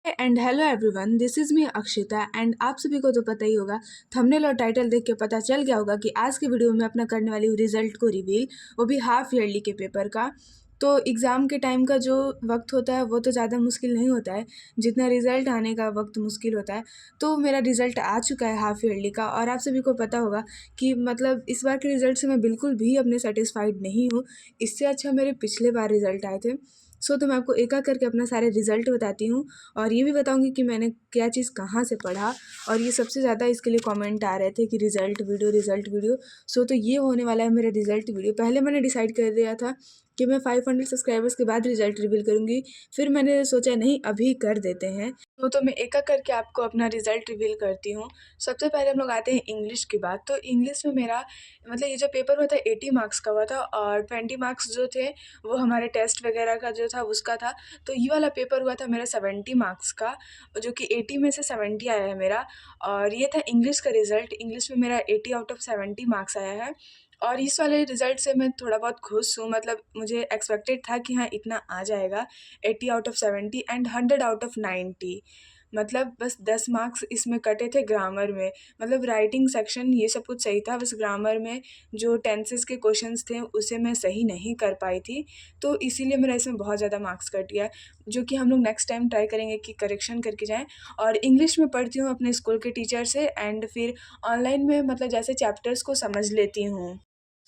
And hello everyone, this is me Akshita and आप सभी को तो पता ही होगा, थंबनेल और टाइटल देख के पता चल गया होगा कि आज के वीडियो में अपना करने वाली हूँ रिज़ल्ट को रिवील, वो भी हाफ ईयरली के पेपर का। तो एग्ज़ाम के टाइम का जो वक्त होता है वो तो ज़्यादा मुश्किल नहीं होता है जितना रिज़ल्ट आने का वक्त मुश्किल होता है। तो मेरा रिज़ल्ट आ चुका है हाफ ईयरली का और आप सभी को पता होगा कि मतलब इस बार के रिज़ल्ट से मैं बिल्कुल भी अपने सेटिस्फाइड नहीं हूँ। इससे अच्छा मेरे पिछले बार रिज़ल्ट आए थे। तो मैं आपको एक-एक करके अपना सारे रिज़ल्ट बताती हूँ और ये भी बताऊँगी कि मैंने क्या चीज़ कहाँ से पढ़ा। और ये सबसे ज़्यादा इसके लिए कमेंट आ रहे थे कि रिज़ल्ट वीडियो। तो ये होने वाला है मेरा रिज़ल्ट वीडियो। पहले मैंने डिसाइड कर लिया था कि मैं 500 सब्सक्राइबर्स के बाद रिज़ल्ट रिवील करूँगी। फिर मैंने सोचा नहीं, अभी कर देते हैं। तो मैं एक-एक करके आपको अपना रिज़ल्ट रिवील करती हूँ। सबसे पहले हम लोग आते हैं इंग्लिश की बात। तो इंग्लिश में मेरा मतलब ये जो पेपर हुआ था 80 मार्क्स का हुआ था और 20 मार्क्स जो थे वो हमारे टेस्ट वगैरह का जो था उसका था। तो ये वाला पेपर हुआ था मेरा 70 मार्क्स का, जो कि 80 में से 70 आया है मेरा। और ये था इंग्लिश का रिज़ल्ट। इंग्लिश में मेरा 80 आउट ऑफ 70 मार्क्स आया है और इस वाले रिज़ल्ट से मैं थोड़ा बहुत खुश हूँ। मतलब मुझे एक्सपेक्टेड था कि हाँ, इतना आ जाएगा 80 out of 70 and 100 out of 90। मतलब बस 10 मार्क्स इसमें कटे थे ग्रामर में। मतलब राइटिंग सेक्शन ये सब कुछ सही था, बस ग्रामर में जो टेंसेस के क्वेश्चंस थे उसे मैं सही नहीं कर पाई थी। तो इसीलिए मेरा इसमें बहुत ज़्यादा मार्क्स कट गया, जो कि हम लोग नेक्स्ट टाइम ट्राई करेंगे कि करेक्शन करके जाएँ। और इंग्लिश में पढ़ती हूँ अपने स्कूल के टीचर से एंड फिर ऑनलाइन में मतलब जैसे चैप्टर्स को समझ लेती हूँ।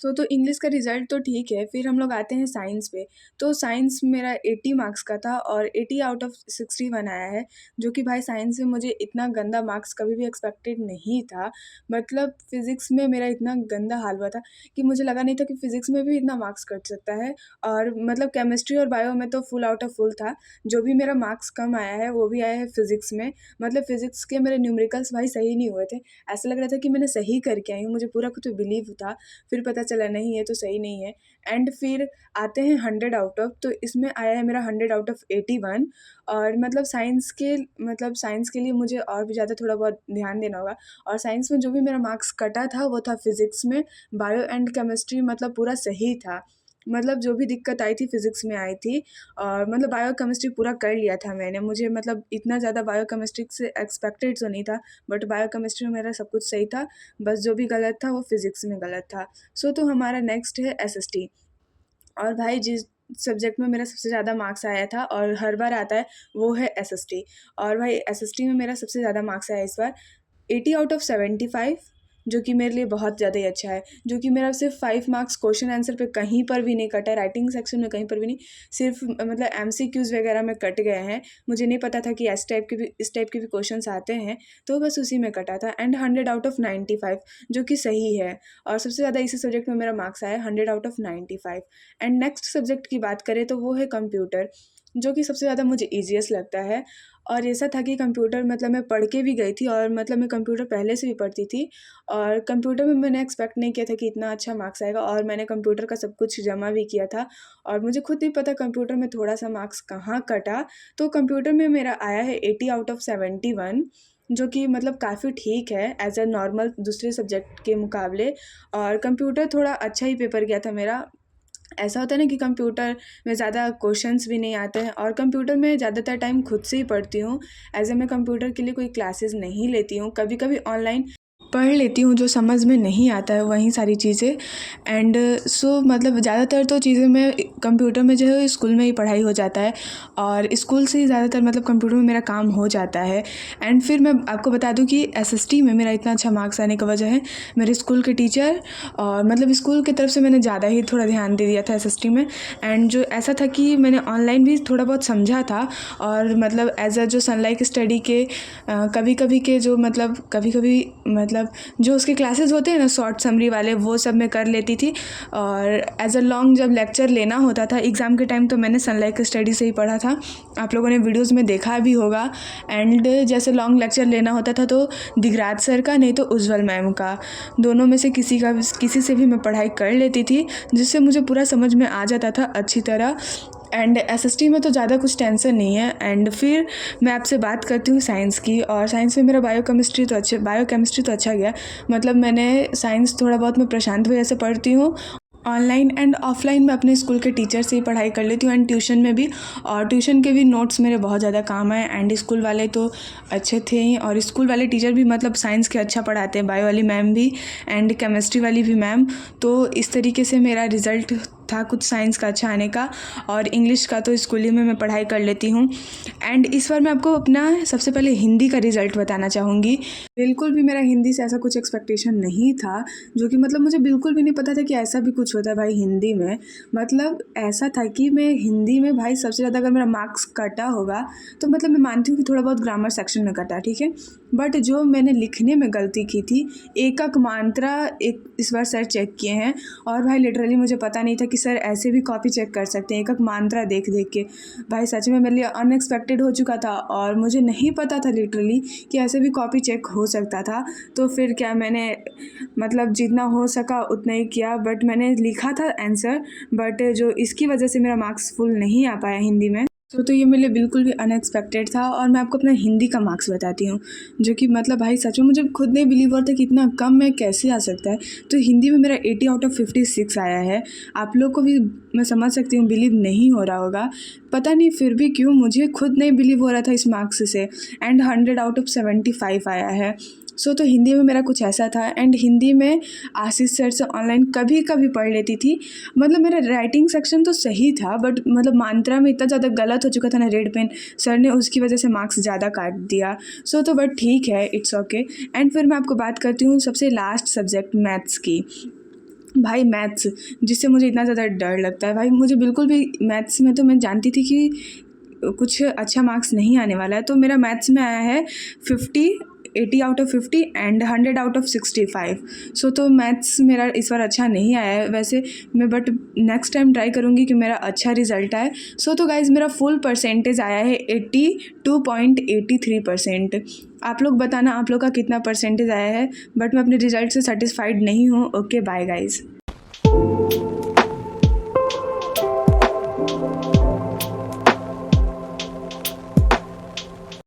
तो इंग्लिश का रिज़ल्ट तो ठीक है, फिर हम लोग आते हैं साइंस पे। तो साइंस मेरा 80 मार्क्स का था और 80 आउट ऑफ 61 आया है, जो कि भाई साइंस में मुझे इतना गंदा मार्क्स कभी भी एक्सपेक्टेड नहीं था। मतलब फ़िज़िक्स में मेरा इतना गंदा हाल हुआ था कि मुझे लगा नहीं था कि फ़िज़िक्स में भी इतना मार्क्स कट सकता है। और मतलब केमिस्ट्री और बायो में तो फुल आउट ऑफ फुल था। जो भी मेरा मार्क्स कम आया है वो भी आया है फ़िज़िक्स में। मतलब फ़िज़िक्स के मेरे न्यूमेरिकल्स भाई सही नहीं हुए थे। ऐसा लग रहा था कि मैंने सही करके आई हूँ, मुझे पूरा खुद पे बिलीव था। फिर पता चला नहीं, ये तो सही नहीं है। एंड फिर आते हैं 100 आउट ऑफ, तो इसमें आया है मेरा 100 आउट ऑफ 81। और मतलब साइंस के लिए मुझे और भी ज़्यादा थोड़ा बहुत ध्यान देना होगा। और साइंस में जो भी मेरा मार्क्स कटा था वो था फ़िज़िक्स में। बायो एंड केमिस्ट्री मतलब पूरा सही था। मतलब जो भी दिक्कत आई थी फ़िज़िक्स में आई थी। और मतलब बायो केमिस्ट्री पूरा कर लिया था मैंने। मुझे मतलब इतना ज़्यादा बायो केमिस्ट्री से एक्सपेक्टेड तो नहीं था, बट बायो केमिस्ट्री में मेरा सब कुछ सही था। बस जो भी गलत था वो फ़िज़िक्स में गलत था। तो हमारा नेक्स्ट है एसएसटी। और भाई जिस सब्जेक्ट में मेरा सबसे ज़्यादा मार्क्स आया था और हर बार आता है वो है एसएसटी। और भाई एसएसटी में मेरा सबसे ज़्यादा मार्क्स आया इस बार 80 आउट ऑफ 75, जो कि मेरे लिए बहुत ज़्यादा ही अच्छा है। जो कि मेरा सिर्फ 5 मार्क्स क्वेश्चन आंसर पे कहीं पर भी नहीं कटा है, राइटिंग सेक्शन में कहीं पर भी नहीं। सिर्फ मतलब एमसीक्यूज़ वगैरह में कट गए हैं। मुझे नहीं पता था कि इस टाइप के भी क्वेश्चंस आते हैं, तो बस उसी में कटा था। एंड 100 आउट ऑफ 95, जो कि सही है। और सबसे ज़्यादा इसी सब्जेक्ट में मेरा मार्क्स आया 100 out of 95। And next subject की बात करें तो वो है कंप्यूटर, जो कि सबसे ज़्यादा मुझे ईज़ीएस्ट लगता है। और ऐसा था कि कंप्यूटर मतलब मैं पढ़ के भी गई थी और मतलब मैं कंप्यूटर पहले से भी पढ़ती थी। और कंप्यूटर में मैंने एक्सपेक्ट नहीं किया था कि इतना अच्छा मार्क्स आएगा और मैंने कंप्यूटर का सब कुछ जमा भी किया था। और मुझे खुद नहीं पता कंप्यूटर में थोड़ा-सा मार्क्स कहाँ कटा। तो कंप्यूटर में मेरा आया है 80 आउट ऑफ 71, जो कि मतलब काफ़ी ठीक है एज़ अ नॉर्मल दूसरे सब्जेक्ट के मुकाबले। और कंप्यूटर थोड़ा अच्छा ही पेपर गया था मेरा। ऐसा होता है ना कि कंप्यूटर में ज़्यादा क्वेश्चंस भी नहीं आते हैं और कंप्यूटर में ज़्यादातर टाइम खुद से ही पढ़ती हूँ। ऐसे मैं कंप्यूटर के लिए कोई क्लासेस नहीं लेती हूँ, कभी-कभी ऑनलाइन पढ़ लेती हूँ जो समझ में नहीं आता है वही सारी चीज़ें। एंड मतलब ज़्यादातर तो चीज़ें मैं कंप्यूटर में जो है स्कूल में ही पढ़ाई हो जाता है और स्कूल से ही ज़्यादातर मतलब कंप्यूटर में मेरा काम हो जाता है। एंड फिर मैं आपको बता दूँ कि एसएसटी में मेरा इतना अच्छा मार्क्स आने का वजह है मेरे स्कूल के टीचर। और मतलब स्कूल की तरफ से मैंने ज़्यादा ही थोड़ा ध्यान दे दिया था एसएसटी में। एंड जो ऐसा था कि मैंने ऑनलाइन भी थोड़ा बहुत समझा था और मतलब एज अ जो सनलाइक स्टडी के कभी-कभी के जो मतलब कभी-कभी मतलब जो उसके क्लासेस होते हैं ना शॉर्ट समरी वाले, वो सब मैं कर लेती थी। और एज अ लॉन्ग जब लेक्चर लेना होता था एग्ज़ाम के टाइम, तो मैंने सनलाइक स्टडी से ही पढ़ा था। आप लोगों ने वीडियोज़ में देखा भी होगा। एंड जैसे लॉन्ग लेक्चर लेना होता था तो दिगराज सर का, नहीं तो उज्ज्वल मैम का, दोनों में से किसी से भी मैं पढ़ाई कर लेती थी, जिससे मुझे पूरा समझ में आ जाता था अच्छी तरह। एंड एसएसटी में तो ज़्यादा कुछ टेंशन नहीं है। एंड फिर मैं आपसे बात करती हूँ साइंस की। और साइंस में मेरा बायो केमिस्ट्री तो अच्छा गया। मतलब मैंने साइंस थोड़ा बहुत मैं प्रशांत भैया से पढ़ती हूँ ऑनलाइन एंड ऑफलाइन मैं अपने स्कूल के टीचर से ही पढ़ाई कर लेती हूँ एंड ट्यूशन में भी। और ट्यूशन के भी नोट्स मेरे बहुत ज़्यादा काम आए एंड स्कूल वाले तो अच्छे थे ही, और स्कूल वाले टीचर भी मतलब साइंस के अच्छा पढ़ाते हैं, बायो वाली मैम भी एंड केमिस्ट्री वाली भी मैम। तो इस तरीके से मेरा रिज़ल्ट था कुछ साइंस का अच्छा आने का, और इंग्लिश का तो स्कूल ही में मैं पढ़ाई कर लेती हूँ। एंड इस बार मैं आपको अपना सबसे पहले हिंदी का रिज़ल्ट बताना चाहूँगी। बिल्कुल भी मेरा हिंदी से ऐसा कुछ एक्सपेक्टेशन नहीं था, जो कि मतलब मुझे बिल्कुल भी नहीं पता था कि ऐसा भी कुछ होता है भाई हिंदी में। मतलब ऐसा था कि मैं हिंदी में भाई सबसे ज़्यादा अगर मेरा मार्क्स कटा होगा तो मतलब मैं मानती हूँ कि थोड़ा बहुत ग्रामर सेक्शन में कटा, ठीक है, बट जो मैंने लिखने में गलती की थी, एकक मात्रा एक इस बार सर चेक किए हैं, और भाई लिटरली मुझे पता नहीं था कि सर ऐसे भी कॉपी चेक कर सकते हैं एकक मात्रा देख देख के। भाई सच में मेरे लिए अनएक्सपेक्टेड हो चुका था, और मुझे नहीं पता था लिटरली कि ऐसे भी कॉपी चेक हो सकता था। तो फिर क्या, मैंने मतलब जितना हो सका उतना ही किया, बट मैंने लिखा था आंसर, बट जो इसकी वजह से मेरा मार्क्स फुल नहीं आ पाया हिंदी में। तो ये मेरे लिए बिल्कुल भी अनएक्सपेक्टेड था। और मैं आपको अपना हिंदी का मार्क्स बताती हूँ, जो कि मतलब भाई सच में मुझे खुद नहीं बिलीव हो रहा था कि इतना कम में कैसे आ सकता है। तो हिंदी में मेरा 80 आउट ऑफ 56 आया है। आप लोग को भी मैं समझ सकती हूँ बिलीव नहीं हो रहा होगा, पता नहीं फिर भी क्यों मुझे खुद नहीं बिलीव हो रहा था इस मार्क्स से। एंड 100 आउट ऑफ 75 आया है। तो हिंदी में मेरा कुछ ऐसा था। एंड हिंदी में आशीष सर से ऑनलाइन कभी कभी पढ़ लेती थी। मतलब मेरा राइटिंग सेक्शन तो सही था, बट मतलब मात्रा में इतना ज़्यादा गलत हो चुका था ना रेड पेन, सर ने उसकी वजह से मार्क्स ज़्यादा काट दिया। तो बट ठीक है, इट्स ओके। एंड फिर मैं आपको बात करती हूँ सबसे लास्ट सब्जेक्ट मैथ्स की। भाई मैथ्स जिससे मुझे इतना ज़्यादा डर लगता है, भाई मुझे बिल्कुल भी मैथ्स में, तो मैं जानती थी कि कुछ अच्छा मार्क्स नहीं आने वाला है। तो मेरा मैथ्स में आया है 80 out of 50 and 100 out of 65। तो मैथ्स मेरा इस बार अच्छा नहीं आया है वैसे मैं, बट नेक्स्ट टाइम ट्राई करूँगी कि मेरा अच्छा रिजल्ट आए। तो गाइज़ मेरा फुल परसेंटेज आया है 82.83%। आप लोग बताना आप लोग का कितना परसेंटेज आया है, बट मैं अपने रिजल्ट से सेटिस्फाइड नहीं हूँ। Okay bye guys.